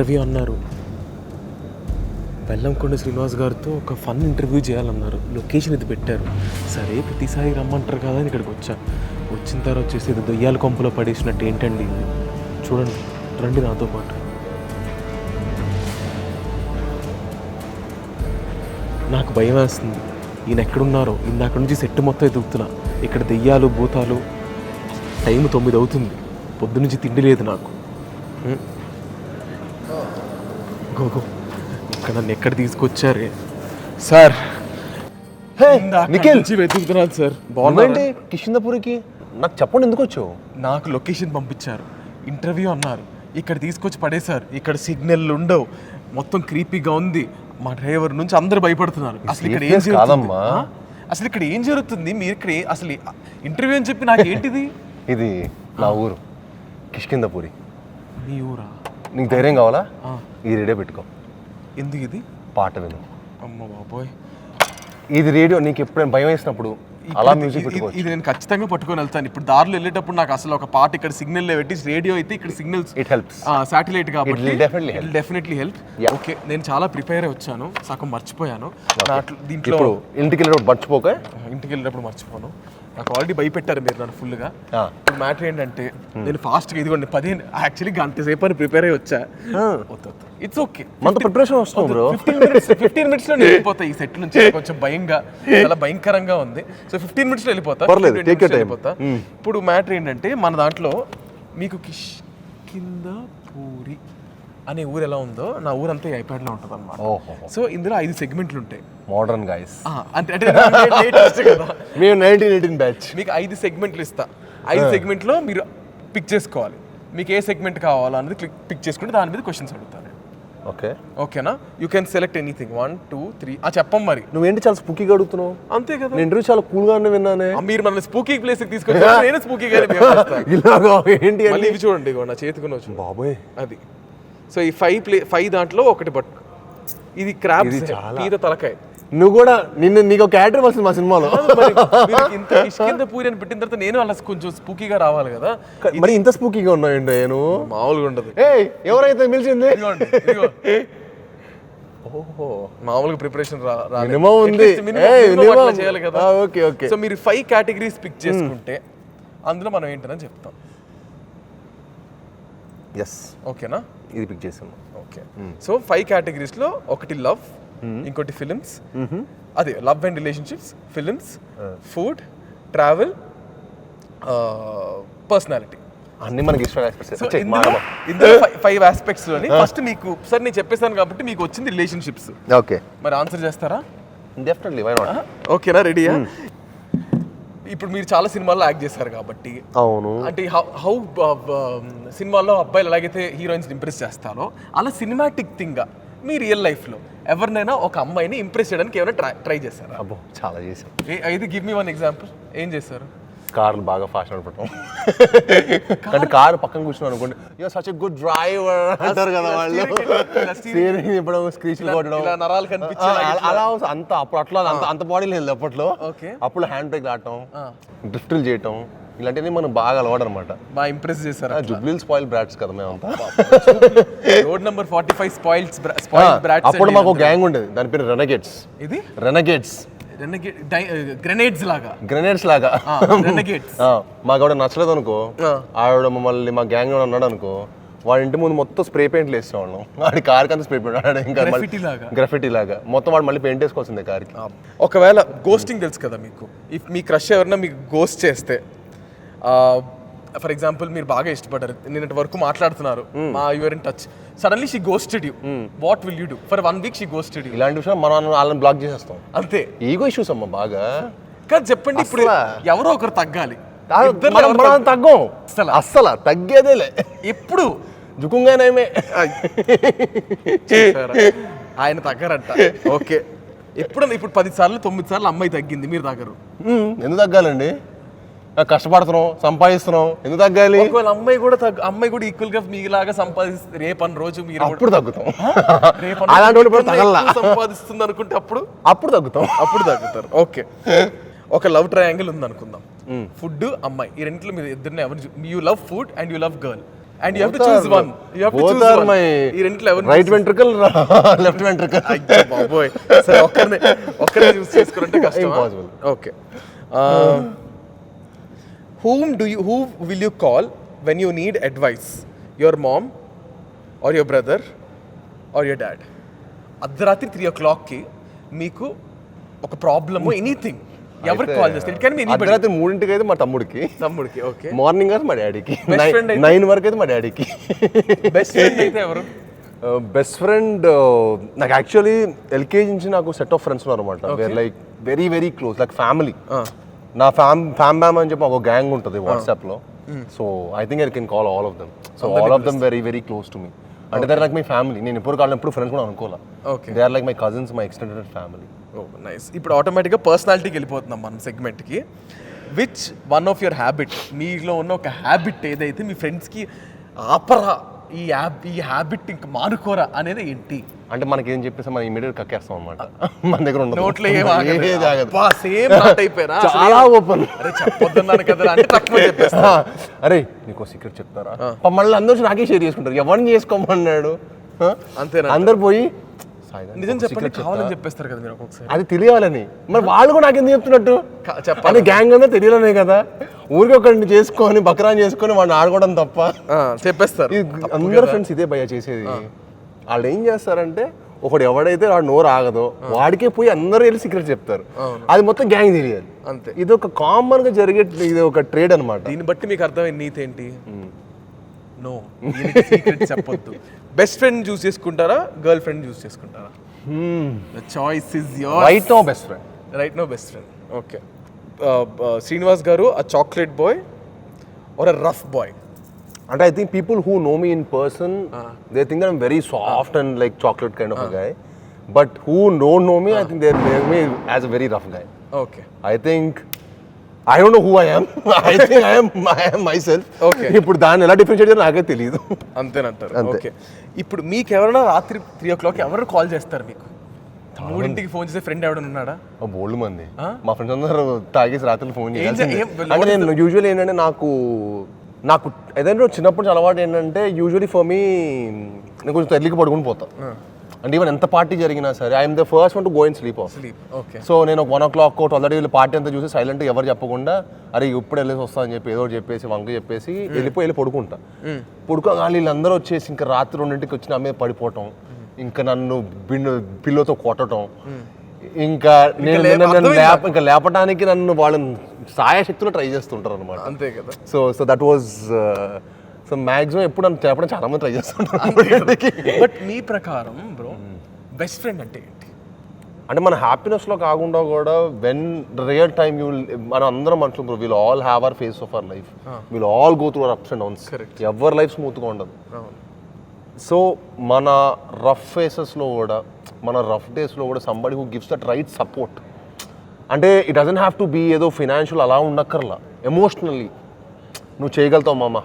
Interview అన్నారు. బెల్లంకొండ శ్రీనివాస్ గారితో ఒక ఫన్ ఇంటర్వ్యూ చేయాలన్నారు. లొకేషన్ ఇది పెట్టారు. సరే ప్రతిసారి రమ్మంటారు కదా అని ఇక్కడికి వచ్చా. వచ్చిన తర్వాత వచ్చేసి ఇది దొయ్యాల కొంపలో పడేసినట్టు ఏంటండి ఇది. చూడండి, రండి నాతో పాటు. నాకు భయం వేస్తుంది. ఈయన ఎక్కడున్నారో, ఇందాక నుంచి సెట్ మొత్తం ఎదుగుతున్నా. ఇక్కడ దెయ్యాలు భూతాలు. టైం 9 అవుతుంది. పొద్దునుంచి తిండి లేదు నాకు. గోగో, ఇక్కడ నన్ను ఎక్కడ తీసుకొచ్చారే సార్? నిఖిల్ వెతుకుతున్నాను సార్. బాగుందండి కిషిందపూరికి. నాకు చెప్పండి, ఎందుకు వచ్చావు? నాకు లొకేషన్ పంపించారు, ఇంటర్వ్యూ అన్నారు. ఇక్కడ తీసుకొచ్చి పడేశారు. ఇక్కడ సిగ్నల్ ఉండవు, మొత్తం క్రీపీగా ఉంది. మా డ్రైవర్ నుంచి అందరు భయపడుతున్నారు. అసలు ఇక్కడ ఏం జరుగుతుంది? అసలు ఇక్కడ ఏం జరుగుతుంది? మీరు ఇక్కడ అసలు ఇంటర్వ్యూ అని చెప్పి నాకు ఏంటిది? ఇది నా ఊరు కిష్కిందపూరి. మీ ఊరా? నీకు ధైర్యం కావాలా? ఈ రేడియో పెట్టుకో. ఎందుకు ఇది? పాట విను. అమ్మ బాబోయ్, ఇది రేడియో. నీకు ఎప్పుడైనా భయం వేసినప్పుడు అలా మ్యూజిక్ పెట్టుకోవచ్చు. ఇది నేను ఖచ్చితంగా పట్టుకొని వెళ్తాను. ఇప్పుడు దారిలో వెళ్ళేటప్పుడు నాకు అసలు ఒక పాట ఇక్కడ సిగ్నల్ పెట్టి, రేడియో అయితే ఇక్కడ సిగ్నల్స్ ఇట్ హెల్ప్స్. సాటిలైట్ కాబట్టి డెఫినెట్లీ హెల్ప్. ఓకే, నేను చాలా ప్రిపేర్ అయి వచ్చాను. సగం మర్చిపోయాను. దీంట్లో ఇంటికి వెళ్ళేటప్పుడు మర్చిపోక. ఇంటికి వెళ్ళేటప్పుడు మర్చిపోను. నాకు ఆల్రెడీ భయపెట్టారు మీరు నన్ను ఫుల్గా. ఇప్పుడు మ్యాటర్ ఏంటంటే, నేను ఫాస్ట్గా ఇదిగోండి 15 యాక్చువల్లీ గంట సేపు అని ప్రిపేర్ అయ్యి వచ్చా. ఇట్స్ ఓకే, మన ప్రిపరేషన్ వస్తాం బ్రో. 15 మినిట్స్లో వెళ్ళిపోతా ఈ సెట్ నుంచి. కొంచెం భయంగా, చాలా భయంకరంగా ఉంది. సో 15 మినిట్స్లో వెళ్ళిపోతా. వెళ్ళిపోతా. ఇప్పుడు మ్యాటర్ ఏంటంటే, మన దాంట్లో మీకు కిష్కిందపూరి అనే ఊరు ఎలా ఉందో, నా ఊరంతా ఐప్యాడ్లో ఉంటుంది అనమాట. సో ఇందులో 5 సెగ్మెంట్లు ఉంటాయి. మోడర్న్ గైస్ అంటే కదా, మేము 1918 బ్యాచ్. మీకు 5 సెగ్మెంట్లు ఇస్తా. 5 సెగ్మెంట్లో మీరు పిక్ చేసుకోవాలి. మీకు ఏ సెగ్మెంట్ కావాలో అనేది పిక్ చేసుకుంటే దాని మీద క్వశ్చన్స్ అడుగుతాను. ఓకేనా? You can select anything. 1 2 3 చెప్పం. మరి నువ్వేంటి చాలా స్పూకీగా అడుగుతున్నావు? అంతే కదా, నేను ఇంటర్వ్యూ చాలా కూల్ గానే విన్నానే. మీరు మన స్పూకీ ప్లేస్ కి తీసుకొచ్చి నేను స్పూకీగా ఏంటి మళ్ళీ ఇవి చూడండి, నా చేతికున్న వచ్చి బాబోయ్ అది. సో ఈ 5 దాంట్లో ఒకటి పట్టు. ఇది క్రాబ్ పీత తలకాయ. నువ్వు కూడా నీకు ఒక క్యారెక్టర్ వస్తుంది మా సినిమాలో. ఇంత కిష్కిందపూరి అని పెట్టిన తర్వాత నేను అలా కొంచెం స్పూకీగా రావాలి కదా. మరి ఇంత స్పూకీగా ఉన్నాయండి? నేను మామూలుగా ఉండదు. ఎవరైతే పిలిచింది? ఓహో, మామూలుగా ప్రిపరేషన్ చేయాలి కదా. సో మీరు 5 కేటగిరీస్ పిక్ చేసుకుంటే అందులో మనం ఏంటని చెప్తాం. ఓకేనా? ఇది పిక్ చేసాము. ఓకే, సో 5 కేటగిరీస్లో ఒకటి లవ్, ఇంకోటి ఫిలిమ్స్, అదే love and relationships, films, food, travel, personality. అన్ని మనకి ఇష్టం. ఇందులో 5 ఆస్పెక్ట్స్ లోని ఫస్ట్ మీకు సార్ నేను చెప్పేసాను కాబట్టి మీకు వచ్చింది రిలేషన్షిప్స్. ఓకే, మరి ఆన్సర్ చేస్తారా? Definitely, why not? ఓకేనా, రెడీయా? ఇప్పుడు మీరు చాలా సినిమాల్లో యాక్ట్ చేశారు కాబట్టి, అవును, అంటే హౌ సినిమాల్లో అబ్బాయిలు ఎలాగైతే హీరోయిన్స్ ఇంప్రెస్ చేస్తారో అలా సినిమాటిక్ థింగ్గా మీ రియల్ లైఫ్లో ఎవరినైనా ఒక అమ్మాయిని ఇంప్రెస్ చేయడానికి ఏమైనా ట్రై చేస్తారా? అబ్బో, చాలా చేశాం. అయితే గివ్ మీ 1 ఎగ్జాంపుల్. ఏం చేస్తారు? కార్లు బాగా ఫాస్ట్ నడపటం. అంటే కారు పక్కన కూర్చున్నాను అనుకోండి, you're such a good driver అంటారు కదా వాళ్ళు. స్టీరింగ్ ఇప్పడం, స్క్రీచ్లు కొట్టడం, నరాలు కనిపించాలి అలా. అంత అప్పుడు అట్లా అంత బాడీ లేదు అప్పట్లో. అప్పుడు హ్యాండ్ బ్రేక్ ఆడటం, డ్రిఫ్ట్లు చేయటం, ఇలాంటివన్నీ మనం బాగా అలవాటు అనమాట. బాగా ఇంప్రెస్ చేశారు. జుబ్లీ స్పాయిల్ బ్రాట్స్ కదా మేమంతా. Road number 45 spoiled brats. అప్పుడు మాకు గ్యాంగ్ ఉండేది, దాని పేరు రెనగేట్స్. ఇది రెనగేట్స్, గ్రెనేడ్స్ లాగా. మాకు ఆవిడ నచ్చలేదు అనుకో, ఆవిడ మమ్మల్ని మా గ్యాంగ్ ఉన్నాడు అనుకో, వాడి ఇంటి ముందు మొత్తం స్ప్రే పెయింట్లు వేసేవాళ్ళం. వాడి కార్కి అంతా స్ప్రే పెయింట్, ఇంకా గ్రఫిటీ లాగా మొత్తం వాడు మళ్ళీ పెయింట్ వేసుకోవాల్సిందే కార్కి. ఒకవేళ గోస్టింగ్ తెలుసు కదా మీకు, మీ క్రష్ ఎవరైనా మీకు గోస్ట్ చేస్తే, ఫర్ ఎగ్జాంపుల్ మీరు బాగా ఇష్టపడ్డారు, నిన్నటి వరకు మాట్లాడుతున్నారు, your in touch, suddenly she ghosted you, what will you do? For 1 week she ghosted you. ఇలాంటి విషయం మనం వాళ్ళని బ్లాక్ చేసేస్తాం అంతే. ఈగో ఇష్యూస్ అమ్మా బాగా. కాదు చెప్పండి, ఇప్పుడు ఎవరో ఒకరు తగ్గాలి. తగ్గం అస్సలు, తగ్గేదేలే. ఎప్పుడు జుకుంగానేమే ఆయన తగ్గారంట. ఓకే, ఎప్పుడు? ఇప్పుడు 10 సార్లు 9 సార్లు అమ్మాయి తగ్గింది, మీరు తగ్గరు. ఎందుకు తగ్గాలండి? కష్టపడుతున్నాం, సంపాదిస్తున్నాం, ఎందుకు తగ్గాలి? అమ్మాయి కూడా ఈక్వల్ గా మీలాగా సంపాదిస్తుంది రేపని రోజు, మీరు అప్పుడు తగ్గుతాం. సంపాదిస్తుంది అనుకుంటే అప్పుడు తగ్గుతారు. ఓకే, ఒక లవ్ ట్రయాంగిల్ ఉంది అనుకుందాం. ఫుడ్, అమ్మాయి, ఈ రెంట్లో మీరు ఇద్దరిని ఎవరు, you love food and you love girl, And you have to choose one. You have to Both choose are one. my ఈ రెండిట్లో ఎవరు right ventricle, left ventricle. అయ్యో బాబోయ్. సరే ఒక్కరే చూస్ చేసుకుంటే కష్టం. Impossible. Okay. Who will you call when you need advice? Your mom or your brother or your dad? అర్ధరాత్రి 3 o'clockకి మీకు ఒక ప్రాబ్లమ్ ఎనీథింగ్ ఎవరికి కాల్ చేస్తారు? It can be anybody. అర్ధరాత్రి 3కి అయితే మా తమ్ముడికి, ఓకే. మార్నింగ్ అయితే మా డాడీకి, Best friend అయితే? 9 వరకు అయితే మా డాడీకి. బెస్ట్ ఫ్రెండ్ అయితే ఎవరు? బెస్ట్ ఫ్రెండ్ నాకు యాక్చువల్లీ ఎల్కేజీ నుంచి నాకు సెట్ ఆఫ్ ఫ్రెండ్స్ ఉన్నారు అనమాట. Where like very very close, like family. నా ఫ్యామ్ బ్యామ్ అని చెప్పి ఒక గ్యాంగ్ ఉంటుంది వాట్సాప్లో. So I think I can call all of them. So all of them very very close to me. అంటే they are like my family. నేను ఎప్పుడు కావాలి ఎప్పుడు ఫ్రెండ్స్ కూడా అనుకోలే. Okay. They are like my cousins, my extended family. Oh nice. ఇప్పుడు ఆటోమేటిక్గా పర్సనాలిటీకి వెళ్ళిపోతున్నాం మన సెగ్మెంట్కి. Which one of your habit, మీలో ఉన్న ఒక హ్యాబిట్ ఏదైతే మీ ఫ్రెండ్స్కి ఆపరా ఈ హ్యాబిట్ ఇంకా మానుకోరా అనేది ఏంటి? అంటే మనకి ఏం చెప్పేసి మనం ఇమీడియట్ కక్కేస్తాం అనమాట. మన దగ్గర ఉండదు, నోట్లో ఏది ఆగదు. సేమ్ నాట్ అయిపోయారా? చాలా ఓపెన్. అరే చెప్పొద్దన్నాను కదా అంటే తక్కువ చెప్పేస్తా. అరే నీకు సీక్రెట్ చెప్తారా? మళ్ళీ అందరూ నాకే షేర్ చేసుకుంటారు. ఎవరిని చేసుకోమన్నాడు? అంతేనా? అందరు పోయి నిజం చెప్పండి కావాలని చెప్పేస్తారు కదా మీరు ఒక్కొక్కసారి. అది తెలియాలని. మరి వాళ్ళు కూడా నాకు ఎందుకు చెప్తున్నట్టు? చెప్పాలి. అది గ్యాంగ్ అంతా తెలియాలనే కదా. ఊరికి ఒకరిని చేసుకొని బక్రాన్ చేసుకొని వాడిని ఆడుకోవడం తప్ప చెప్పేస్తారు. అందరు ఫ్రెండ్స్ ఇదే భయ చేసేది. వాళ్ళు ఏం చేస్తారంటే ఒకడు ఎవడైతే వాడు నోరు ఆగదో వాడికే పోయి అందరూ వెళ్ళి సీక్రెట్ చెప్తారు. అది మొత్తం గ్యాంగ్ తెలియాలి. అంతే. ఇది ఒక కామన్ గా జరిగే ఇది ఒక ట్రేడ్ అనమాట. దీన్ని బట్టి మీకు అర్థమైంది నీతి ఏంటి? నో, సీక్రెట్ చెప్పొద్దు. బెస్ట్ ఫ్రెండ్ చూస్ చేసుకుంటారా, గర్ల్ ఫ్రెండ్ చూస్ చేసుకుంటారా? The choice is yours. Right now best friend. Right now best friend. Okay. Srinivas garu, a chocolate boy or a rough boy? And I think people who know me in person, they think that I'm very soft and like chocolate kind of a guy. But who don't know me, I think they know me as a very rough guy. Okay. I don't know who I am. I think I am myself. Okay. ఇప్పుడు దాన్ని ఎలా differentiate చేయాలో నాకే తెలియదు. అంతేనంటారు. Okay. ఇప్పుడు మీకు ఎవరైనా రాత్రి 3 o'clock ఎవరు కాల్ చేస్తారు? మీకు 3ంటికి ఫోన్ చేసే ఫ్రెండ్ ఎవరైనా ఉన్నాడా? బోల్డ్ మంది. మా ఫ్రెండ్స్ అందరూ తాగేసి రాత్రి ఫోన్ చేయాలి. ఏం- అంటే నేను యూజువల్లీ ఏంటంటే నాకు ఏదైనా చిన్నప్పటి నుంచి అలవాటు ఏంటంటే యూజువల్లీ ఫర్ మీ నేను కొంచెం ఎర్లీకి పడుకుని పోతాను. అంటే ఈవెన్ ఎంత పార్టీ జరిగినా సరే I'm the first one to go and sleep of. Okay. So నేను 1 o'clock 12 వీళ్ళు పార్టీ అంతా చూసి సైలెంట్ ఎవరు చెప్పకుండా అరే ఇప్పుడు వెళ్ళేసి వస్తా అని చెప్పి ఏదో ఒకటి చెప్పేసి వంక చెప్పేసి వెళ్ళి పడుకుంటా. పడుకోగానే వీళ్ళందరూ వచ్చేసి ఇంకా రాత్రి 2ంటికి వచ్చి నా మీద పడిపోవటం, ఇంకా నన్ను పిల్లోతో కొట్టడం, ఇంకా ఇంకా లేపడానికి నన్ను వాళ్ళని సాయశక్తులు ట్రై చేస్తుంటారు అనమాట. అంతే కదా. So that was so maximum ఎప్పుడు నన్ను చెప్పడం చాలా మంది ట్రై చేస్తుంటారు. బట్ మీ ప్రకారం బ్రో బెస్ట్ ఫ్రెండ్ అంటే ఏంటి? అంటే మన హ్యాపీనెస్లో కాకుండా కూడా వెన్ రియల్ టైమ్ మనం అందరం మనుషులు will all have our face of our life, will all go through our ups and downs. ఎవరి లైఫ్ స్మూత్గా ఉండదు. సో మన రఫ్ ఫేసెస్లో కూడా మన రఫ్ డేస్లో కూడా somebody who gives that right support. అంటే it doesn't have to be ఏదో ఫినాన్షియల్ అలా ఉండక్కర్లా, ఎమోషనల్లీ నువ్వు చేయగలుగుతావు మామ,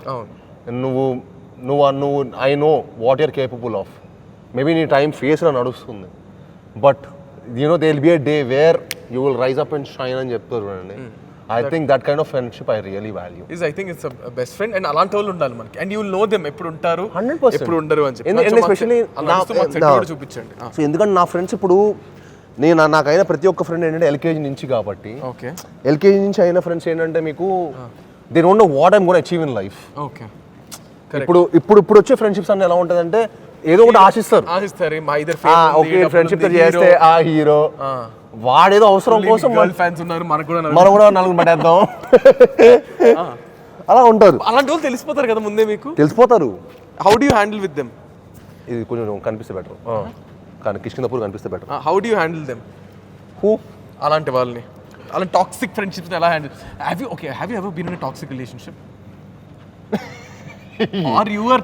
నువ్వు I know what you're capable of. Maybe నీ టైం ఫేస్లో నడుస్తుంది but they will be a day where you will rise up and shine అని చెప్తారు చూడండి. I think that kind of friendship I really value. I think it's a best friend and అలాంటి వాళ్ళు ఉండాలి మనకి. And you will know them ఎప్పుడు ఉంటారు 100% ఎప్పుడు ఉండరు అని చెప్పి. ఎస్పెషల్లీ చూపించండి. సో ఎందుకంటే నా ఫ్రెండ్స్ ఇప్పుడు నాకైన ప్రతి ఒక్క ఫ్రెండ్ ఏంటంటే ఎల్కేజీ నుంచి కాబట్టి. ఓకే. ఎల్కేజీ నుంచి అయిన ఫ్రెండ్స్ ఏంటంటే మీకు they don't know what I'm gonna achieve in life. Okay. ఇప్పుడు వచ్చే ఫ్రెండ్షిప్స్ అన్ని ఎలా ఉంటుందంటే ఏదో ఒకటి ఆశిస్తారు. మా ఇద్దరు ఓకే ఫ్రెండ్షిప్ చేస్తే ఆ హీరో వాడేదో అవసరం కోసం ఫ్యాన్స్ ఉన్నారు, మనకు కూడా 4 పడేద్దాం అలా ఉంటారు. అలాంటి వాళ్ళు తెలిసిపోతారు కదా ముందే, మీకు తెలిసిపోతారు. How do you handle with them? ఇది కొంచెం కనిపిస్తే బెటర్, కానీ కిష్కిందపూర్ కనిపిస్తే better. How do you handle them? Who? అలాంటి వాళ్ళని, అలాంటి టాక్సిక్ ఫ్రెండ్షిప్స్ ఎలా handle? Have you ever been in a toxic relationship?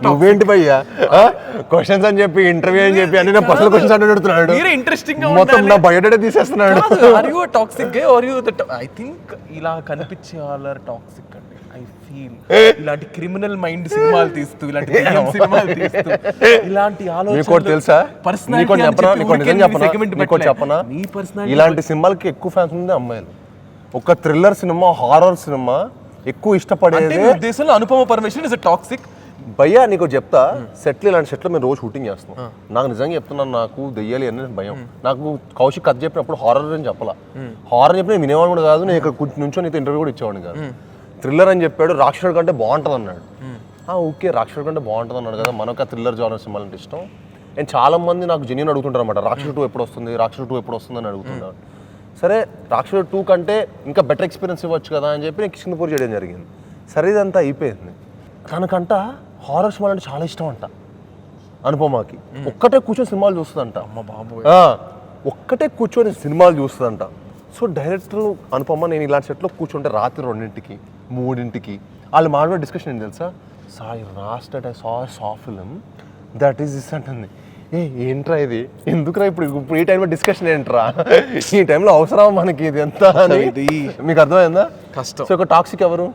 నువ్వేంటి భయ్యా క్వశ్చన్స్ అని చెప్పి ఇంటర్వ్యూ అని చెప్పి అన్ని పర్సనల్ క్వశ్చన్స్ అంటే అడుగుతున్నాడు. మొత్తం నా బయోడేటా తీసేస్తున్నాడు. Are you a toxic guy are you the I think ఇలా కనిపించే వాళ్ళ టాక్సిక్ అండి. ఐ ఫీల్ ఇలాంటి క్రిమినల్ మైండ్ సినిమాలు తీస్తూ, ఇలాంటి సినిమాలు తీస్తూ, ఇలాంటి ఆలోచనలు తెలుసా? చెప్పనా, ఇలాంటి సినిమాలకి ఎక్కువ ఫ్యాన్స్ ఉంది అమ్మాయిలు. ఒక థ్రిల్లర్ సినిమా, హారర్ సినిమా ఎక్కువ ఇష్టపడేది. ఉద్దేశంలో Anupama Parameswaran is a toxic, భయ్యా నీకు చెప్తా సెట్లు ఇలాంటి సెట్లు మేము రోజు షూటింగ్ చేస్తాం. నాకు నిజంగా చెప్తున్నాను, నాకు దెయ్యాలి అని భయం. నాకు కౌశిక్ కథ చెప్పినప్పుడు హారర్ అని చెప్పాలా. హారర్ చెప్పి నేను వినేవాడు కూడా కాదు, నేను ఇక్కడ నుంచో నీతో ఇంటర్వ్యూ కూడా ఇచ్చేవాడిని కాదు. థ్రిల్లర్ అని చెప్పాడు, రాక్షసుడు కంటే బాగుంటుంది అన్నాడు. ఓకే రాక్షసుడు కంటే బాగుంటుంది అన్నాడు కదా, మనకు ఆ థ్రిల్లర్ జానర్ సినిమాలు అంటే ఇష్టం. నేను చాలా మంది నాకు జెన్యూన్ అడుగుతుంటారు అనమాట, రాక్షసుడు 2 ఎప్పుడు వస్తుంది, రాక్షసుడు 2 ఎప్పుడు వస్తుంది అని అడుగుతున్నారు. సరే రాక్షసుడు 2 కంటే ఇంకా బెటర్ ఎక్స్పీరియన్స్ ఇవ్వచ్చు కదా అని చెప్పి నేను కిష్కిందపూర్ చేయడం జరిగింది. సరే ఇదంతా అయిపోయింది. తనకంట హారర్ సినిమాలు అంటే చాలా ఇష్టం అంట అనుపమకి. ఒక్కటే కూర్చొని సినిమాలు చూస్తుందంట. ఒక్కటే కూర్చొని సినిమాలు చూస్తుందంట. సో డైరెక్టర్ అనుపమ నేను ఇలాంటి సెట్లో కూర్చుంటే రాత్రి 2ంటికి 3ంటికి వాళ్ళు మాట్లాడే డిస్కషన్ ఏంటి తెలుసా, Sai last I saw film that is this అంటుంది. ఏంట్రా ఇది, ఎందుకురా ఇప్పుడు ఈ టైంలో డిస్కషన్ ఏంట్రా, ఈ టైంలో అవసరం మనకి ఇది ఎంత అనేది మీకు అర్థమైందా? కష్టం. సో ఒక టాక్సిక్ ఎవరు?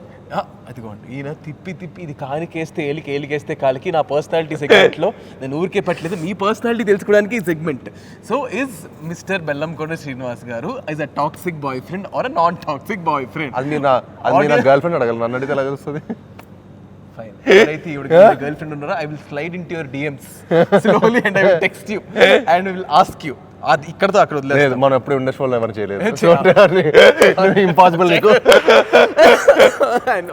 అదిగోండి ఈయన తిప్పి ఇది కాలికేస్తే ఏలికేస్తే కాలికి. నా పర్సనాలిటీ సెగ్మెంట్లో నేను ఊరికే పెట్టలేదు, మీ పర్సనాలిటీ తెలుసుకోవడానికి ఈ segment. So is mister Bellamkonda Srinivas garu is a toxic boyfriend or a non toxic boyfriend? అది నా గర్ల్ ఫ్రెండ్ అడగలను, నన్ను అడిగితే ఎలా తెలుస్తుంది? ఎవరైతే గర్ల్ ఫ్రెండ్ ఉన్నారో I will slide in to your DMs slowly and I will text you and will ask you. అది ఇక్కడతో అక్కడ వదిలేదు, మనం ఎప్పుడు ఇండస్ట్రీలో ఎవరు చేయలేదు. ఇంపాసిబుల్ నీకు.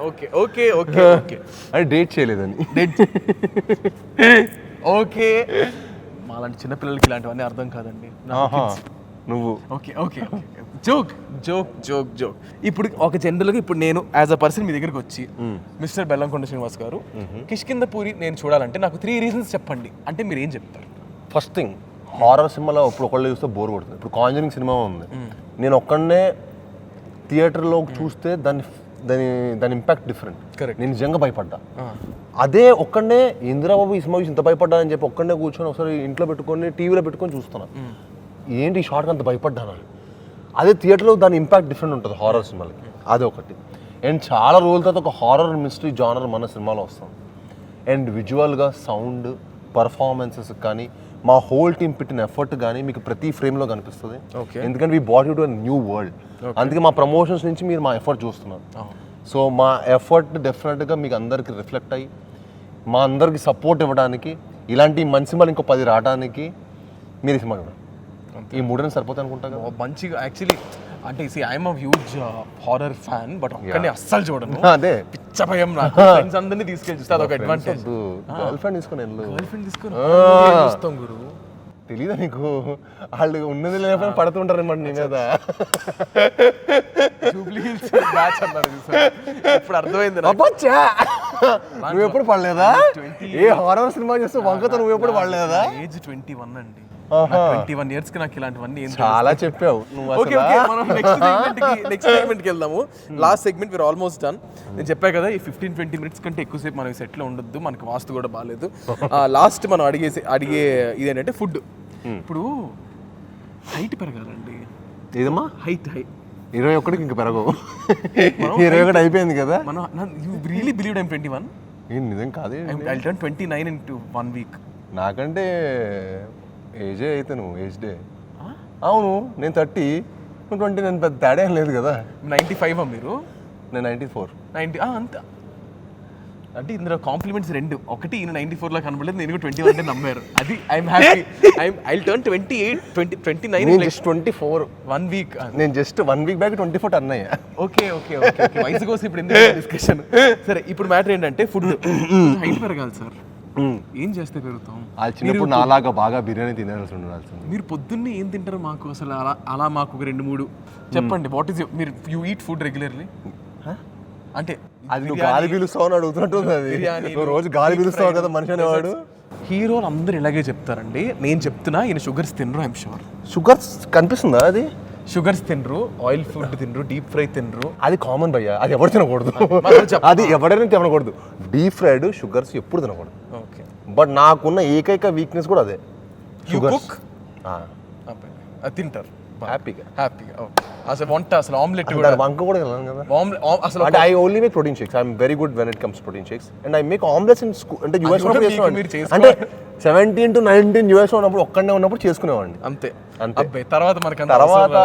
ఓకే ఓకే ఓకే ఓకే అది డేట్ చేయలేదని. ఓకే మాలాంటి చిన్నపిల్లలకి ఇలాంటివన్నీ అర్థం కాదండి. నువ్వు okay okay joke joke joke joke. ఇప్పుడు ఒక జనరల్గా ఇప్పుడు నేను యాజ్ అ పర్సన్ మీ దగ్గరికి వచ్చి మిస్టర్ బెల్లంకొండ శ్రీనివాస్ గారు కిష్కిందపూరి నేను చూడాలంటే నాకు 3 రీజన్స్ చెప్పండి అంటే మీరు ఏం చెప్తారు? ఫస్ట్ థింగ్, హారర్ సినిమాలో ఇప్పుడు ఒకళ్ళు చూస్తే బోర్ కొడుతుంది. ఇప్పుడు కాంజరింగ్ సినిమా ఉంది, నేను ఒక్కడనే థియేటర్లో చూస్తే దాని ఇంపాక్ట్ డిఫరెంట్. కరెక్ట్. నేను నిజంగా భయపడ్డా. అదే ఒక్కడనే ఇందిరాబాబు ఈ సినిమా ఇంత భయపడ్డా అని చెప్పి ఒక్కడనే కూర్చొని ఒకసారి ఇంట్లో పెట్టుకొని టీవీలో పెట్టుకొని చూస్తున్నా, ఏంటి ఈ షార్ట్కి అంత భయపడ్డాను. అదే థియేటర్లో దాని ఇంపాక్ట్ డిఫరెంట్ ఉంటుంది హారర్ సినిమాలకి. అదే ఒకటి. అండ్ చాలా రోజుల తర్వాత ఒక హారర్ మిస్టరీ జానర్ మన సినిమాలో వస్తాం. అండ్ విజువల్గా సౌండ్ పర్ఫార్మెన్సెస్ కానీ మా హోల్ టీమ్ పెట్టిన ఎఫర్ట్ కానీ మీకు ప్రతి ఫ్రేమ్లో కనిపిస్తుంది. ఎందుకంటే we bought you to new world. అందుకే మా ప్రమోషన్స్ నుంచి మీరు మా ఎఫర్ట్ చూస్తున్నారు. సో మా ఎఫర్ట్ డెఫినెట్గా మీకు అందరికి రిఫ్లెక్ట్ అయ్యి మా అందరికి సపోర్ట్ ఇవ్వడానికి, ఇలాంటి మంచి సినిమాలు ఇంకో 10 రావడానికి మీరు సినిమా చూడండి. ఈ 3 సరిపోతుంది అనుకుంటా కదా. మంచిగా యాక్చువల్లీ అంటే I'm a huge horror fan, but ఒక్కనే అస్సలు చూడను. అదే పిచ్చ భయం నాకు. ఫ్రెండ్స్ అందరినీ తీసుకెళ్ళి చూస్తే అదొక అడ్వాంటేజ్. గర్ల్ ఫ్రెండ్ తీసుకుని చూస్తాం గురు. తెలీదా నీకు, వాళ్ళు ఉన్నది లేకపోతే పడుతుంటారు అనమాట నీ మీద. జూబ్లీ హిల్స్ బ్యాచ్ అన్నారు ఇప్పుడు అర్థమైంది. నువ్వు ఎప్పుడు పడలేదా? ఏ హారర్ సినిమా చేస్తే వంకతో నువ్వు ఎప్పుడు పడలేదా? ఏజ్ 21 అండి. 21 years కి నాకు ఇలాంటివన్నీ చాలా చెప్పావు నువ్వు. ఓకే ఓకే మనం నెక్స్ట్ సెగ్మెంట్కి వెళ్దాము. Last segment we're almost done. నేను చెప్పా కదా ఈ 15-20 minutes కంటే ఎక్కువసేపు మనం సెట్లో ఉండొద్దు, మనకి వాస్తు కూడా బాగాలేదు. లాస్ట్ మనం అడిగే ఇదేంటంటే ఫుడ్. ఇప్పుడు హైట్ పెరగాలండి. ఏదమ్మా హైట్ 21కి ఇంకా పెరగవు. 21 అయిపోయింది కదా. You really believe I'm 21? ఏం నిజం కాదు. I turn 29 in 1 week. నాకంటే ఏజే అయితే నువ్వు ఏజ్ డే. అవును నేను 30, నువ్వు 20. నేను పెద్ద తేడా ఏం లేదు కదా. 95 మీరు? నేను 94. 90 అంత అంటే ఇందులో కాంప్లిమెంట్స్ 2. ఒకటి ఈయన 94 లా కనబడలేదు, నేను 21 అంటే నమ్మారు. అది I'm happy. I turn 28 29 just 24 1 week. నేను జస్ట్ 1 week బ్యాక్ 24 టర్న్ అయ్యా. ఓకే ఓకే ఓకే వయసు కోసం ఇప్పుడు ఎందుకు డిస్కషన్. సరే ఇప్పుడు మ్యాటర్ ఏంటంటే ఫుడ్. హైట్ పెరగాలి సార్, ఏం చేస్తే పెరుగుతాం? చిన్నప్పుడు నాలాగా బాగా బిర్యానీ తినాల్సి ఉండాల్సింది. మీరు పొద్దున్నే ఏం తింటారు మాకు అసలు అలా మాకు ఒక 2-3 చెప్పండి. వాట్ ఈస్ మీరు యూ ఈట్ ఫుడ్ రెగ్యులర్లీ? అంటే అది నువ్వు గాలి పీలుస్తావు అని అడుగుతున్నట్టుంది. అది నువ్వు రోజు గాలి పీలుస్తావు కదా మనిషి అనేవాడు. హీరోలు అందరూ ఇలాగే చెప్తారండి. నేను చెప్తున్నా ఈయన షుగర్స్ తినరు. I'm sure. షుగర్స్ కనిపిస్తుందా? అది షుగర్స్ తినరు, ఆయిల్ ఫుడ్ తినరు, డీప్ ఫ్రై తినరు. అది కామన్ భయ్యా, అది ఎవరు తినకూడదు. అది ఎవరైనా తినకూడదు. డీప్ ఫ్రైడ్ షుగర్స్ ఎప్పుడు తినకూడదు. ఓకే. బట్ నాకున్న ఏకైక వీక్నెస్ కూడా అదే షుగర్స్. అది తింటారు. హ్యాపీగా. అసలు వంట అసలు ఆమ్లెట్ దాని కూడా వంక కూడా వెళ్ళాను కదా. అసలు అంటే I only make protein shakes. I'm very good when it comes protein shakes and I make omelettes in school. అంటే యూఎస్ కూడా ఉన్నప్పుడు మీరు చేసేవాడిని. అంటే 17 to 19 యూఎస్ ఉన్నప్పుడు ఒక్కడనే ఉన్నప్పుడు చేసుకునేవాడిని. అంతే అంతే. అబ్బాయి తర్వాత మనకు తర్వాత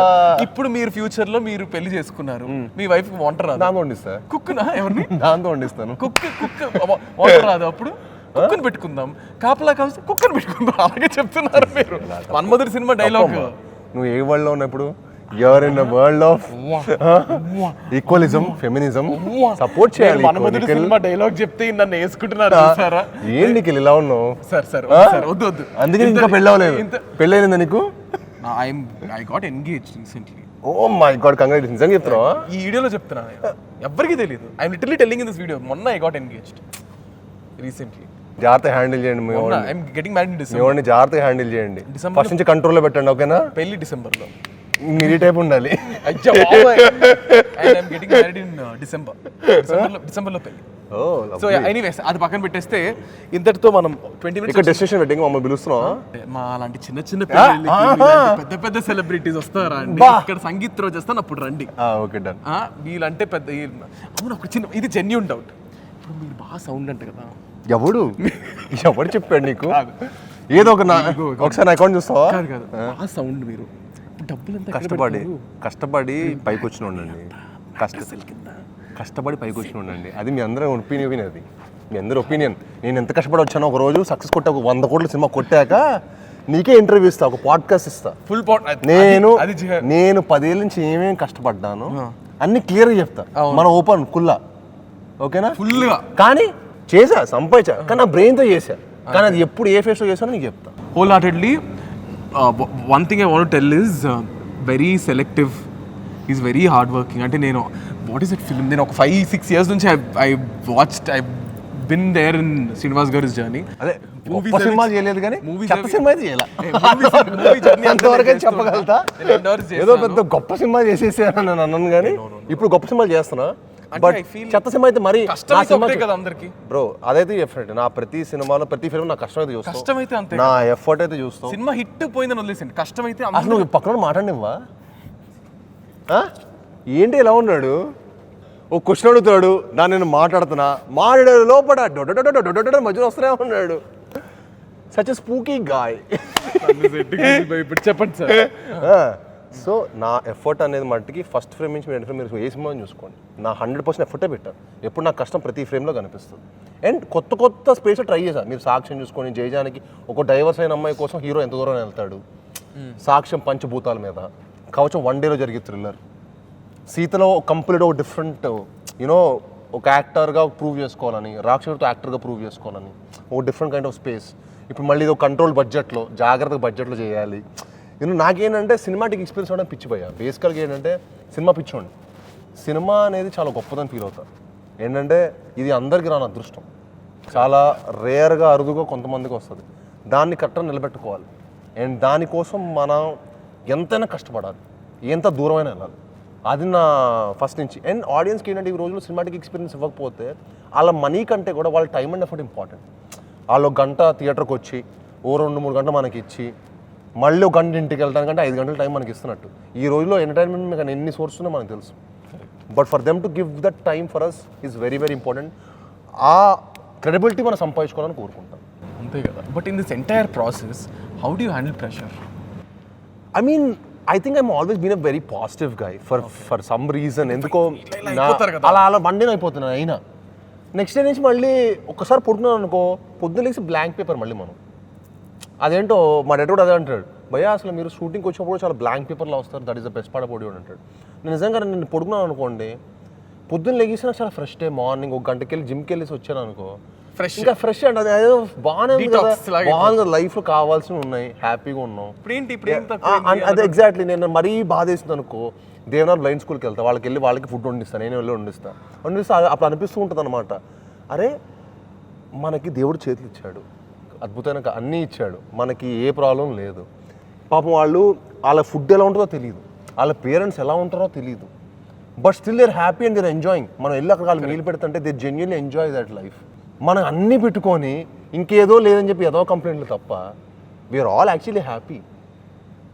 ఇప్పుడు మీరు ఫ్యూచర్ లో మీరు పెళ్లి చేసుకున్నారు, మీ వైఫ్ వంట రాదు, దాంతో వండిస్తా. కుక్కునా ఎవరిని దాంతో వండిస్తాను. కుక్ వంట రాదు, అప్పుడు కుక్కను పెట్టుకుందాం, కాపలా కాల్సి కుక్కను పెట్టుకుందాం. అలాగే చెప్తున్నారు మీరు. మన్మధుడి సినిమా డైలాగ్. నువ్వు ఏ వరల్డ్ లో ఉన్నప్పుడు you're in the world of equalism, feminism. Support చేయాలి. మన్మధుడి సినిమా డైలాగ్ చెప్తే నన్ను వేసుకుంటున్నారు చూసారా? ఏం నీకు ఇలా ఉన్నావు? సార్ వద్దు వద్దు. అందుకే ఇంకా పెళ్ళి అవ్వలేదు. పెళ్ళైందా నీకు? I got engaged recently. Oh my god, congratulations. నిజంగా చెప్తున్నావా? ఈ వీడియోలో చెప్తున్నా, ఎవరికి తెలియదు. I'm literally telling in this video. మొన్న ఐ గాట్ ఎంగేజ్డ్ రీసెంట్లీ. జాగ్రత్తగా హ్యాండిల్ చేయండి. మీ I'm getting married in December. వాడిని జాగ్రత్తగా హ్యాండిల్ చేయండి. ఫస్ట్ నుంచి కంట్రోల్లో పెట్టండి, ఓకేనా? పెళ్లి డిసెంబర్లో. మీరు ఈ టైప్ ఉండాలి. ఐఎమ్ గెటింగ్ మ్యారీడ్ ఇన్ డిసెంబర్లో పెళ్లి. సో ఎనీవేస్ అది పక్కన పెట్టేస్తే ఇంతటితో మనం 20 minutes ఇక్కడ డెస్టినేషన్ వెడ్డింగ్ మమ్మల్ని పిలుస్తున్నావా? మా అలాంటి చిన్న చిన్న పెళ్ళిళ్ళకి పెద్ద పెద్ద సెలబ్రిటీస్ వస్తారా అండి? ఇక్కడ సంగీత్ రోజు వస్తాను, అప్పుడు రండి. Okay done. వీళ్ళంటే పెద్ద అవును. ఒక చిన్న ఇది జెన్యూన్ డౌట్. ఇప్పుడు మీరు బాగా సౌండ్ అంట కదా. ఎవడు చెప్పాడు నీకు? ఏదో ఒకసారి నా అకౌంట్ చూస్తావా? కాదు బాగా సౌండ్. మీరు డబ్బులు కష్టపడి పైకి వచ్చిన ఉండండి. కష్టపడి పైకి వచ్చిన ఉండండి. అది మీ అందరూ ఒపీనియన్. అది మీ అందరూ ఒపీనియన్. నేను ఎంత కష్టపడి వచ్చానో, ఒక రోజు సక్సెస్ కొట్టే 100 కోట్ల సినిమా కొట్టాక నీకే ఇంటర్వ్యూ ఇస్తా, ఒక పాడ్కాస్ట్ ఇస్తా. ఫుల్ నేను 10 ఏళ్ళ నుంచి ఏమేమి కష్టపడ్డాను అన్ని క్లియర్గా చెప్తా. మన ఓపెన్ కుల్లా, ఓకేనా? ఫుల్గా. కానీ చేసా, సంపాదించా, కానీ నా బ్రెయిన్తో చేసా. కానీ అది ఎప్పుడు ఏ ఫేస్లో చేసానో నీకు చెప్తా. Whole heartedly. One thing I want tell is very selective. Is very hard working. అంటే నేను వాట్ ఈస్ ఇట్ ఫిల్మ్, నేను ఒక 5-6 years నుంచి I been there in Srinivas గారి జర్నీ. అదే సినిమా చేయలేదు కానీ చెత్త సినిమా అయితే చేయాలి. అంతవరకు చెప్పగలుగుతా. ఏదో పెద్ద గొప్ప సినిమా చేసేసాను నేను అన్నాను, కానీ ఇప్పుడు గొప్ప సినిమాలు చేస్తున్నా. బట్ చెత్త సినిమా అయితే మరి బ్రో అదైతే డిఫరెంట్. నా ప్రతి సినిమాలో ప్రతి ఫిల్మ్ నా కష్టం అయితే చూస్తాను. కష్టమైతే అంతే, నా ఎఫర్ట్ అయితే చూస్తాను. సినిమా హిట్ పోయిందని వదిలేసింది, కష్టమైతే. అసలు నువ్వు పక్కన మాట్లాడినవా? ఏంటి ఎలా ఉన్నాడు? ఓ క్వశ్చన్ అడుగుతాడు, దాన్ని నేను మాట్లాడాడు లోపల మధ్యలో వస్తూనే ఉన్నాడు. Such a spooky guy. ఇప్పుడు చెప్పండి సార్. సో నా ఎఫర్ట్ అనేది మట్టికి ఫస్ట్ ఫ్రేమ్ నుంచి మీరు ఏ సినిమా చూసుకోండి, నా 100% ఎఫర్టే పెట్టాను. ఎప్పుడు నాకు కష్టం ప్రతి ఫ్రేమ్లో కనిపిస్తుంది. అండ్ కొత్త స్పేస్ ట్రై చేశాను. మీరు సాక్ష్యం చూసుకొని, జయజానికి ఒక డైవర్స్ అయిన అమ్మాయి కోసం హీరో ఎంత దూరం వెళ్తాడు, సాక్ష్యం పంచభూతాల మీద, కవచం 1 dayలో జరిగే థ్రిల్లర్, సీతలో కంప్లీట్ ఒక డిఫరెంట్ ఒక యాక్టర్గా ప్రూవ్ చేసుకోవాలని, రాక్షసుడితో యాక్టర్గా ప్రూవ్ చేసుకోవాలని ఒక డిఫరెంట్ కైండ్ ఆఫ్ స్పేస్. ఇప్పుడు మళ్ళీ ఇది ఒక కంట్రోల్ బడ్జెట్లో, జాగ్రత్తగా బడ్జెట్లో చేయాలి. నాకేంటంటే సినిమాటిక్ ఎక్స్పీరియన్స్ అవడం పిచ్చిపోయా. బేసికల్గా ఏంటంటే సినిమా పిచ్చోండి. సినిమా అనేది చాలా గొప్పదని ఫీల్ అవుతారు. ఏంటంటే ఇది అందరికీ రాని అదృష్టం, చాలా రేర్గా అరుదుగా కొంతమందికి వస్తుంది. దాన్ని కరెక్ట్గా నిలబెట్టుకోవాలి. అండ్ దానికోసం మనం ఎంతైనా కష్టపడాలి, ఎంత దూరమైనా వెళ్ళాలి. అది నా ఫస్ట్ నుంచి. అండ్ ఆడియన్స్కి ఏంటంటే ఈ రోజుల్లో సినిమాటిక్ ఎక్స్పీరియన్స్ ఇవ్వకపోతే వాళ్ళ మనీ కంటే కూడా వాళ్ళ టైం అండ్ ఎఫర్ట్ ఇంపార్టెంట్. వాళ్ళు 1 గంట థియేటర్కి వచ్చి ఓ 2-3 గంటలు మనకి ఇచ్చి మళ్ళీ 1 గంట ఇంటికి వెళ్ళడానికంటే 5 గంటల టైం మనకి ఇస్తున్నట్టు. ఈ రోజుల్లో ఎంటర్టైన్మెంట్ మీకు ఎన్ని సోర్స్ ఉన్నాయో మనకు తెలుసు. But for them to give that time for us is very very important. ఆ క్రెడిబిలిటీ మనం సంపాదించుకోవాలని కోరుకుంటాం. అంతే కదా. But in this entire process how do you handle pressure? I mean I think I'm always been a very positive guy for some reason. ఎందుకో అలా బండిన అయిపోతున్నాను. అయినా నెక్స్ట్ డే నుంచి మళ్ళీ ఒక్కసారి పుట్టినాను అనుకో, పొద్దున్న లేసి బ్లాంక్ పేపర్ మళ్ళీ మనం. అదేంటో మా డాడీ కూడా అదే అంటాడు, భయ్యా అసలు మీరు షూటింగ్కి వచ్చినప్పుడు చాలా బ్లాంక్ పేపర్లో వస్తారు, that is the best part of body అంటాడు. నేను నిజంగా నేను పడుకున్నాను అనుకోండి, పొద్దున్న లెగిసిన చాలా ఫ్రెష్ డే. మార్నింగ్ 1 గంటకి వెళ్ళి జిమ్కి వెళ్ళేసి వచ్చాను అనుకో, ఇంకా ఫ్రెష్ అంటే అది ఏదో బాగానే లైఫ్లో కావాల్సినవి ఉన్నాయి, హ్యాపీగా ఉన్నాం. అదే ఎగ్జాక్ట్లీ. నేను మరీ బాధేసింది అనుకో, దేవనార్ బ్లైండ్ స్కూల్కి వెళ్తా, వాళ్ళకి ఫుడ్ వండిస్తాను, నేను వెళ్ళి వండిస్తా అప్పుడు అనిపిస్తూ ఉంటుంది అనమాట, అరే మనకి దేవుడు చేతులు ఇచ్చాడు, అద్భుతమైన అన్నీ ఇచ్చాడు, మనకి ఏ ప్రాబ్లం లేదు. పాపం వాళ్ళ ఫుడ్ ఎలా ఉంటుందో తెలియదు, వాళ్ళ పేరెంట్స్ ఎలా ఉంటారో తెలియదు, but still they're happy and they're enjoying. మనం వెళ్ళి అక్కడ వాళ్ళు మీల్ పెడుతుంటే they genuinely enjoy that life. మనం అన్నీ పెట్టుకొని ఇంకేదో లేదని చెప్పి ఏదో కంప్లైంట్లు తప్ప వీఆర్ ఆల్ యాక్చువల్లీ హ్యాపీ.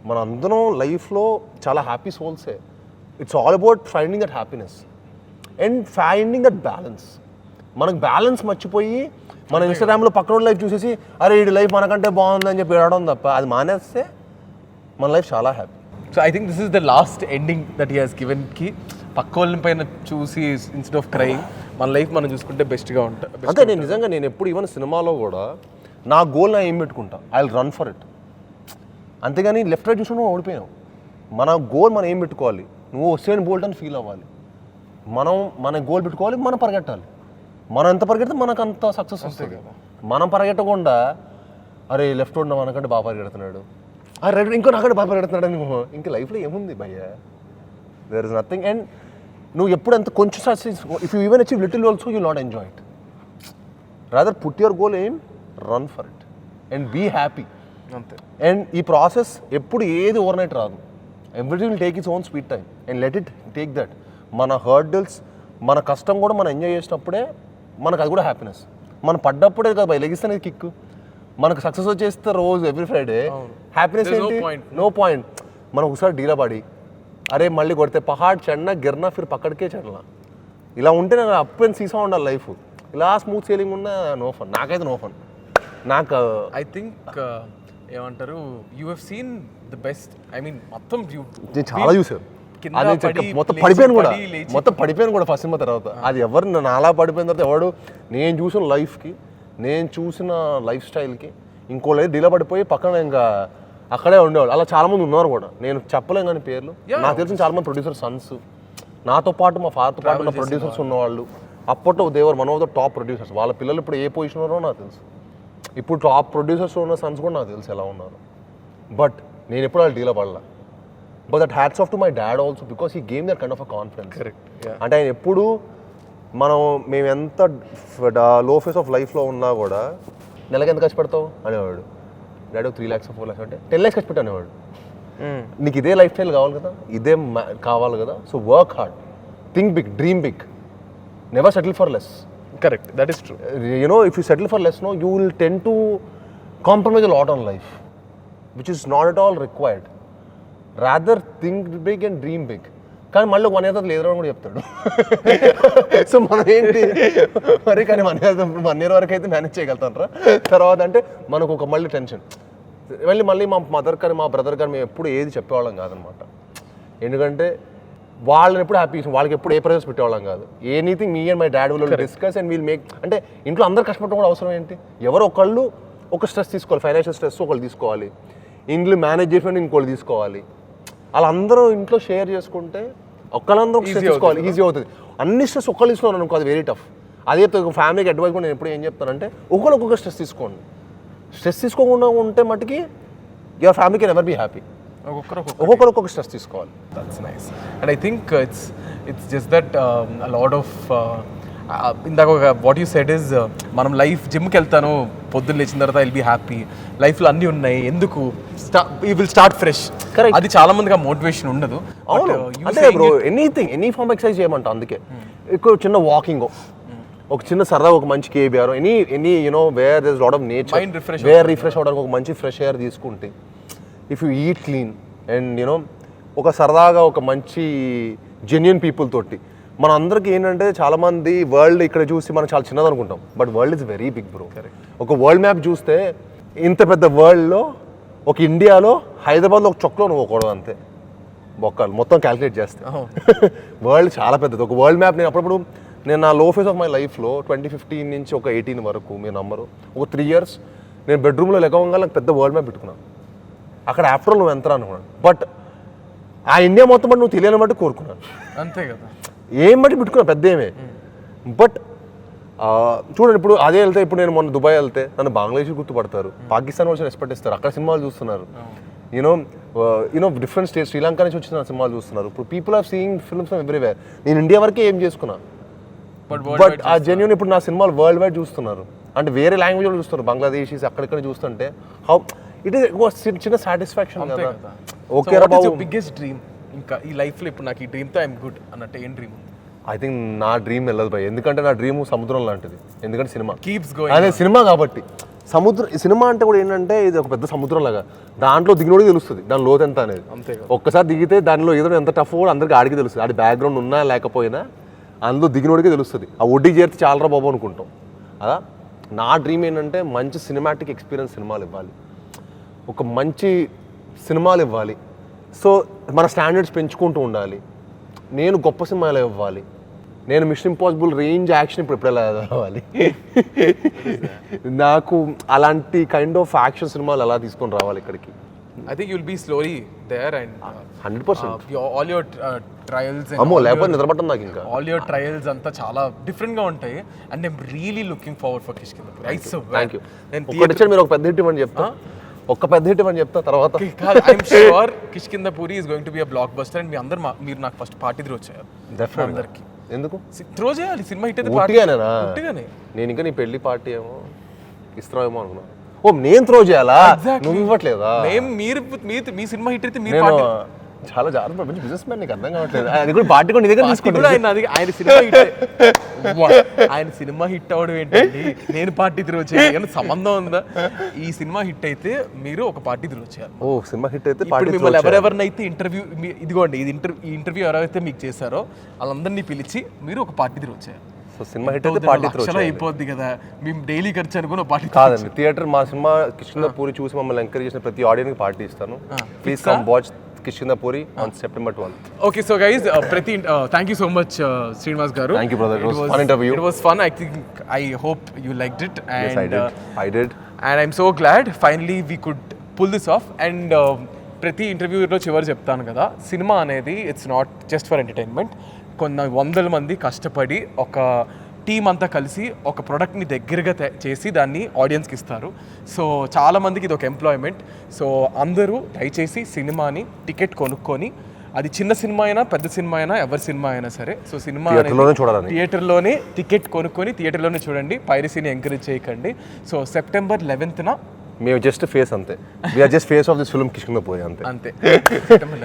మన అందరం లైఫ్లో చాలా హ్యాపీ సోల్సే. It's all about finding that happiness and finding that balance. మనకు బ్యాలెన్స్ మర్చిపోయి మన ఇన్స్టాగ్రామ్లో పక్కన లైఫ్ చూసేసి అరే ఈ లైఫ్ మనకంటే బాగుందని చెప్పి ఏడవడం తప్ప, అది మానేస్తే మన లైఫ్ చాలా happy. So I think this is the last ending that he has given కి పక్క వాళ్ళ పైన చూసి ఇన్స్టెడ్ ఆఫ్ క్రైమ్ మన లైఫ్ మనం చూసుకుంటే బెస్ట్గా ఉంటుంది. అంటే నేను నిజంగా నేను ఎప్పుడు ఈవెన్ సినిమాలో కూడా నా గోల్ నా ఏం పెట్టుకుంటా, I will run for it. అంతేగాని లెఫ్ట్ రైట్ చూసుకుంటే ఓడిపోయావు. మన గోల్ మనం ఏం పెట్టుకోవాలి, నువ్వు హుస్సేన్ బోల్ట్ అని ఫీల్ అవ్వాలి. మన గోల్ పెట్టుకోవాలి, మనం పరిగెట్టాలి. మనం ఎంత పరిగెడితే మనకు అంత సక్సెస్ వస్తుంది కదా. మనం పరిగెట్టకుండా అరే లెఫ్ట్ ఉన్న మనకంటే బాగా పరిగెడుతున్నాడు, ఆ రైట్ ఇంకో నాకంటే బాగా పరిగెడుతున్నాడు అని ఇంకా లైఫ్లో ఏముంది భయ్య, దేర్ ఇస్ నథింగ్. అండ్ నువ్వు ఎప్పుడు ఎంత కొంచెం success, if you even achieve little also you not enjoy it. Rather put your goal aim, run for it and be happy. అంతే. అండ్ ఈ ప్రాసెస్ ఎప్పుడు ఏది ఓవర్ నైట్ రాదు. Everything will take its own sweet time and let it take that. మన హర్డిల్స్, మన కష్టం కూడా మనం ఎంజాయ్ చేసినప్పుడే మనకు అది కూడా హ్యాపీనెస్. మనం పడ్డప్పుడే కదా బై లెగిస్తేనే కిక్. మనకు సక్సెస్ వచ్చేస్తే రోజు ఎవ్రీ ఫ్రైడే హ్యాపీనెస్ ఏంటి, నో పాయింట్. మనం ఒకసారి డీలా పడి అరే మళ్ళీ కొడితే పహాడ్ చడినా గిర్నా ఫిర్ పక్కడికే చడలా, ఇలా ఉంటే నాకు అప్ అండ్ సీసా ఉండాలి లైఫ్. ఇలా స్మూత్ సేలింగ్ ఉన్న నో ఫన్, నాకైతే నో ఫన్. నాకు ఐ థింక్ ఏమంటారు, you have seen the best. I mean మొత్తం నేను చాలా చూసాను. అది మొత్తం పడిపోయాను కూడా, మొత్తం పడిపోయాను కూడా ఫస్ట్ సినిమా తర్వాత. అది ఎవరు నన్ను అలా పడిపోయిన తర్వాత ఎవడు, నేను చూసిన లైఫ్కి, నేను చూసిన లైఫ్ స్టైల్కి ఇంకో లైఫ్ డీలా పడిపోయి పక్కన ఇంకా అక్కడే ఉండేవాళ్ళు. అలా చాలామంది ఉన్నారు కూడా, నేను చెప్పలేం కానీ పేర్లు. నాకు తెలిసిన చాలామంది ప్రొడ్యూసర్ సన్స్, నాతో పాటు మా ఫాదర్తో పాటు ఉన్న ప్రొడ్యూసర్స్ ఉన్నవాళ్ళు. అప్పట్లో they were one of the top producers. వాళ్ళ పిల్లలు ఇప్పుడు ఏ పొజిషన్ ఉన్నారో నాకు తెలుసు. ఇప్పుడు టాప్ ప్రొడ్యూసర్స్ ఉన్న సన్స్ కూడా నాకు తెలుసు ఎలా ఉన్నారు. బట్ నేను ఎప్పుడు వాళ్ళు డీలా పడలా. But that hats off to my dad also because he gave that kind of a confidence. అంటే ఆయన ఎప్పుడు మేము ఎంత లో ఫేస్ ఆఫ్ లైఫ్లో ఉన్నా కూడా నెలకి ఎంత ఖర్చు పెడతావు అనేవాడు. డాడీ 3 lakhs 4 lakhs అంటే 10 lakhs ఖర్చు పెట్టు అనేవాడు. నీకు ఇదే లైఫ్ స్టైల్ కావాలి కదా, ఇదే కావాలి కదా, so work hard, think big, dream big, never settle for less. Correct, that is true. You know, if you settle for less, no, you will tend to compromise a lot on life, which is not at all required. Rather think big and dream big. కానీ మళ్ళీ 1 year తర్వాత లేదని కూడా చెప్తాడు. So మనం ఏంటి మరి, కానీ 1 year వరకు అయితే మేనేజ్ చేయగలుగుతాను. తర్వాత అంటే మనకు ఒక మళ్ళీ టెన్షన్. మళ్ళీ మా మదర్ కానీ మా బ్రదర్ కానీ మేము ఎప్పుడు ఏది చెప్పేవాళ్ళం కాదనమాట. ఎందుకంటే వాళ్ళని ఎప్పుడు హ్యాపీ, వాళ్ళకి ఎప్పుడు ఏ ప్రెజర్స్ పెట్టేవాళ్ళం కాదు. Anything me and my dad will discuss and will make. అంటే ఇంట్లో అందరు కష్టపడడం కూడా అవసరం ఏంటి, ఎవరో ఒకళ్ళు ఒక స్ట్రెస్ తీసుకోవాలి, ఫైనాన్షియల్ స్ట్రెస్ ఒకళ్ళు తీసుకోవాలి, ఇంట్లో మేనేజ్ చేసిన ఇంకోళ్ళు తీసుకోవాలి. అలా అందరూ ఇంట్లో షేర్ చేసుకుంటే ఒక్కళ్ళందరూ స్ట్రెస్ తీసుకోవాలి, ఈజీ అవుతుంది. అన్ని స్ట్రెస్ ఒక్కళ్ళు తీసుకున్నాను అనుకో, అది వెరీ టఫ్. అదే చెప్తాను ఫ్యామిలీకి అడ్వైస్ కూడా నేను ఎప్పుడు ఏం చెప్తానంటే ఒకళ్ళు ఒక్కొక్క స్ట్రెస్ తీసుకోండి. స్ట్రెస్ తీసుకోకుండా ఉంటే మటుకి your family can ever be happy. ఒక్కొక్కరు ఒక్కొక్క స్ట్రెస్ తీసుకోవాలి. That's nice. And I think it's just that a lot of ఇందాక వాట్ యూ సెడ్ ఇస్, మనం లైఫ్ జిమ్కి వెళ్తాను పొద్దున్న లేచిన తర్వాత ఐల్ బీ హ్యాపీ, లైఫ్లో అన్నీ ఉన్నాయి, ఎందుకు యూ విల్ స్టార్ట్ ఫ్రెష్. అది చాలా మందికి ఆ మోటివేషన్ ఉండదు. అవును, అంటే బ్రో ఎనీ ఫార్మ్ ఎక్సర్సైజ్ చేయమంట. అందుకే ఎక్కువ చిన్న వాకింగ్, ఒక చిన్న సరదా, ఒక మంచి KBR, any you know where there is lot of nature, where refresh అవడానికి ఒక మంచి ఫ్రెష్ ఎయిర్ తీసుకుంటే, if you eat clean and you know ఒక సరదాగా ఒక మంచి జెన్యున్ పీపుల్ తోటి. మన అందరికి ఏంటంటే చాలామంది వరల్డ్ ఇక్కడ చూసి మనం చాలా చిన్నది అనుకుంటాం, but world is very big bro. ఒక వరల్డ్ మ్యాప్ చూస్తే ఇంత పెద్ద వరల్డ్లో ఒక ఇండియాలో హైదరాబాద్లో ఒక చొక్కలో నువ్వు ఒకడు అంతే బొక్కలు మొత్తం క్యాలిక్యులేట్ చేస్తే. వరల్డ్ చాలా పెద్దది. ఒక వరల్డ్ మ్యాప్ నేను నా లో ఫేస్ ఆఫ్ మై లైఫ్లో 2015 నుంచి ఒక 18 వరకు మీ నంబరు ఒక 3 years నేను బెడ్రూమ్లో లెగవంగా నాకు పెద్ద వరల్డ్ మ్యాప్ పెట్టుకున్నాను. అక్కడ ఆఫ్టర్ ఆల్ నువ్వు ఎంత అనుకున్నాను, బట్ ఆ ఇండియా మొత్తం బట్టి నువ్వు తెలియని బట్టి కోరుకున్నాను. అంతే కదా, ఏం బట్టి పెట్టుకున్నా పెద్ద ఏమే. బట్ చూడండి ఇప్పుడు అదే వెళ్తే, ఇప్పుడు నేను మొన్న దుబాయ్ వెళ్తే నన్ను బంగ్లాదేశ్ గుర్తుపడతారు, పాకిస్తాన్ వాళ్ళు రెస్పెక్ట్ ఇస్తారు, అక్కడ సినిమాలు చూస్తున్నారు. యూనో డిఫరెంట్ స్టేట్స్, శ్రీలంక నుంచి వచ్చిన సినిమాలు చూస్తున్నారు. ఇప్పుడు people are seeing films from everywhere. నేను ఇండియా వరకే ఏం చేసుకున్నా, బట్ ఆ జెన్యూన్ ఇప్పుడు నా సినిమాలు వరల్డ్ వైడ్ చూస్తున్నారు. అంటే వేరే లాంగ్వేజ్ లో చూస్తున్నారు, బంగ్లాదేశీస్ అక్కడిక్కడ చూస్తుంటే హౌ ఇట్ ఈస్ చిన్న సాటిస్ఫాక్షన్ కదా. ఓకే రా బాబు, బిగ్గెస్ట్ డ్రీమ్ ఇంకా ఈ లైఫ్లో ఇప్పుడు నాకు ఈ డ్రీమ్తో ఐఎమ్ గుడ్ అన్నట్టు ఏం డ్రీమ్? ఐ థింక్ నా డ్రీమ్ వెళ్ళదు భయ్, ఎందుకంటే నా డ్రీమ్ సముద్రం లాంటిది. ఎందుకంటే సినిమా కీప్స్ గోయింగ్, అదే సినిమా కాబట్టి సినిమా అంటే కూడా ఏంటంటే ఇది ఒక పెద్ద సముద్రం లాగా, దాంట్లో దిగినోడికి తెలుస్తుంది దాని లోతు ఎంత అనేది. అంతే. ఒక్కసారి దిగితే దానిలో ఏదో ఎంత టఫ్ కూడా అందరికి ఆడికి తెలుస్తుంది, ఆడి బ్యాక్గ్రౌండ్ ఉన్నా లేకపోయినా అందులో దిగినోడికే తెలుస్తుంది. ఆ ఒడ్డుకి చేరితే చాలరా బాబు అనుకుంటాం. అదా నా డ్రీమ్ ఏంటంటే మంచి సినిమాటిక్ ఎక్స్పీరియన్స్ సినిమాలు ఇవ్వాలి, ఒక మంచి సినిమాలు ఇవ్వాలి. సో మన స్టాండర్డ్స్ పెంచుకుంటూ ఉండాలి. నేను గొప్ప సినిమాలు ఇవ్వాలి, నేను మిషన్ ఇంపాసిబుల్ రేంజ్ యాక్షన్ ఇప్పుడు ఎలా కావాలి, నాకు అలాంటి కైండ్ ఆఫ్ యాక్షన్ సినిమాలు ఎలా తీసుకొని రావాలి ఇక్కడికి. I think you'll be slowly there and 100%. all your trials and అమ్మో లేకపోతే నిద్రపట్టం నాకు ఇంకా. all your trials అంతా చాలా డిఫరెంట్ గా ఉంటాయి and I'm really looking forward for Kishkindhapuri. I swear. Thank you. నేను ఒక్కటి మీరు ఒక పెద్ద హిట్ ఇవ్వని చెప్తా, ఒక్క పెద్ద హిట్ ఇవ్వని చెప్తా తర్వాత. I'm sure Kishkindhapuri is going to be a blockbuster and మీరు నాకు ఫస్ట్ పార్టీ త్రూ వచ్చారు అందరికి. ఎందుకు త్రో చేయాలి సినిమా హిట్ అయితే ఉట్టిగానేనా? ఉట్టిగానే. నేను ఇంకా నీ పెళ్లి పార్టీ ఏమో ఇస్తున్నావేమో అనుకున్నా. ఓ నేను త్రో చేయాలా, నువ్వు ఇవ్వట్లేదా? మేము మీరు మీ సినిమా హిట్ అయితే మీరు నేను పార్టీ చాలా జాగ్రత్త మంచి బిజినెస్ మ్యాన్, నీకు అర్థం కావట్లేదు. అది కూడా పార్టీ కూడా నీ దగ్గర కూడా తీసుకుంటా. ఆయన సినిమా హిట్ ఆయన సినిమా హిట్ అవడం ఏంటండి, నేను పార్టీ త్రూ చేయాలి సంబంధం ఉందా? ఈ సినిమా హిట్ అయితే మీరు ఒక పార్టీ త్రూ చేయాలి. ఓ సినిమా హిట్ అయితే ఇప్పుడు మిమ్మల్ని ఎవరెవరినైతే ఇంటర్వ్యూ ఇదిగోండి ఈ ఇంటర్వ్యూ ఎవరైతే మీకు చేశారో వాళ్ళందరినీ పిలిచి మీరు ఒక పార్టీ త్రూ చేయాలి. సో సినిమా హిట్ అయితే పార్టీ త్రో లక్షలు అయిపోద్ది కదా, మేము డైలీ ఖర్చు అనుకుని పార్టీ కాదండి. థియేటర్ మా సినిమా కిష్కింధపురి చూసి మమ్మల్ని ఎంకరేజ్ చేసిన ప్రతి ఆడియన్స్ పార్టీ ఇస్తాను. Please come watch Kishkindhapuri on September 12th. Okay, so guys, thank you so much, Srinivas garu. Thank you, brother. It was fun interview. It was fun. I hope you liked it. And, Yes, I did. I did. And I'm so glad finally we could pull this off. And ప్రతి ఇంటర్వ్యూలో చివరి చెప్తాను కదా, cinema అనేది it's not just for entertainment. కొన్ని వందల మంది కష్టపడి ఒక టీం అంతా కలిసి ఒక ప్రోడక్ట్ని దగ్గరగా చేసి దాన్ని ఆడియన్స్కి ఇస్తారు. సో చాలామందికి ఇది ఒక ఎంప్లాయ్మెంట్. సో అందరూ దయచేసి సినిమాని టికెట్ కొనుక్కొని, అది చిన్న సినిమా అయినా పెద్ద సినిమా అయినా ఎవరి సినిమా అయినా సరే, సో సినిమా థియేటర్లోనే టికెట్ కొనుక్కొని థియేటర్లోనే చూడండి, పైరసీని ఎంకరేజ్ చేయకండి. సో September 11th మేము జస్ట్ ఫేస్ అంతే, we're just face of this film Kishkindhapuri అంతే. అంతే.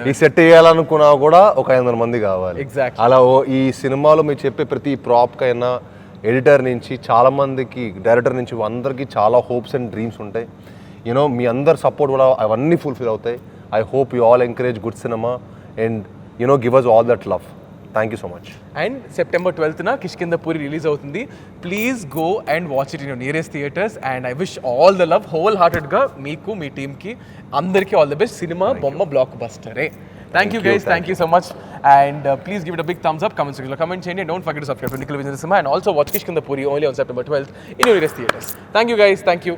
ఈ సెట్ చేయాలనుకున్నా కూడా ఒక 500 మంది కావాలి. Exactly. అలా ఈ సినిమాలో మీరు చెప్పే ప్రతి ప్రాప్కైనా ఎడిటర్ నుంచి చాలా మందికి, డైరెక్టర్ నుంచి అందరికీ చాలా హోప్స్ అండ్ డ్రీమ్స్ ఉంటాయి. యూనో మీ అందరు సపోర్ట్ కూడా అవన్నీ ఫుల్ఫిల్ అవుతాయి. I hope you all encourage good cinema and you know give us all that love. Thank you so much. And September 12th Kishkindhapuri release అవుతుంది. Please go and watch it in your nearest theatres. And I wish all the love whole హార్టెడ్గా మీకు, మీ టీమ్కి, అందరికీ all the best. సినిమా బొమ్మ బ్లాక్ బస్టరే. Thank you guys, thank you so much. And please give it a big thumbs up, comment section, comment change, and don't forget to subscribe to Nikhil Vision Cinema and also watch Kishkiంధపురి only on September 12th in your nearest theaters. Thank you guys, thank you.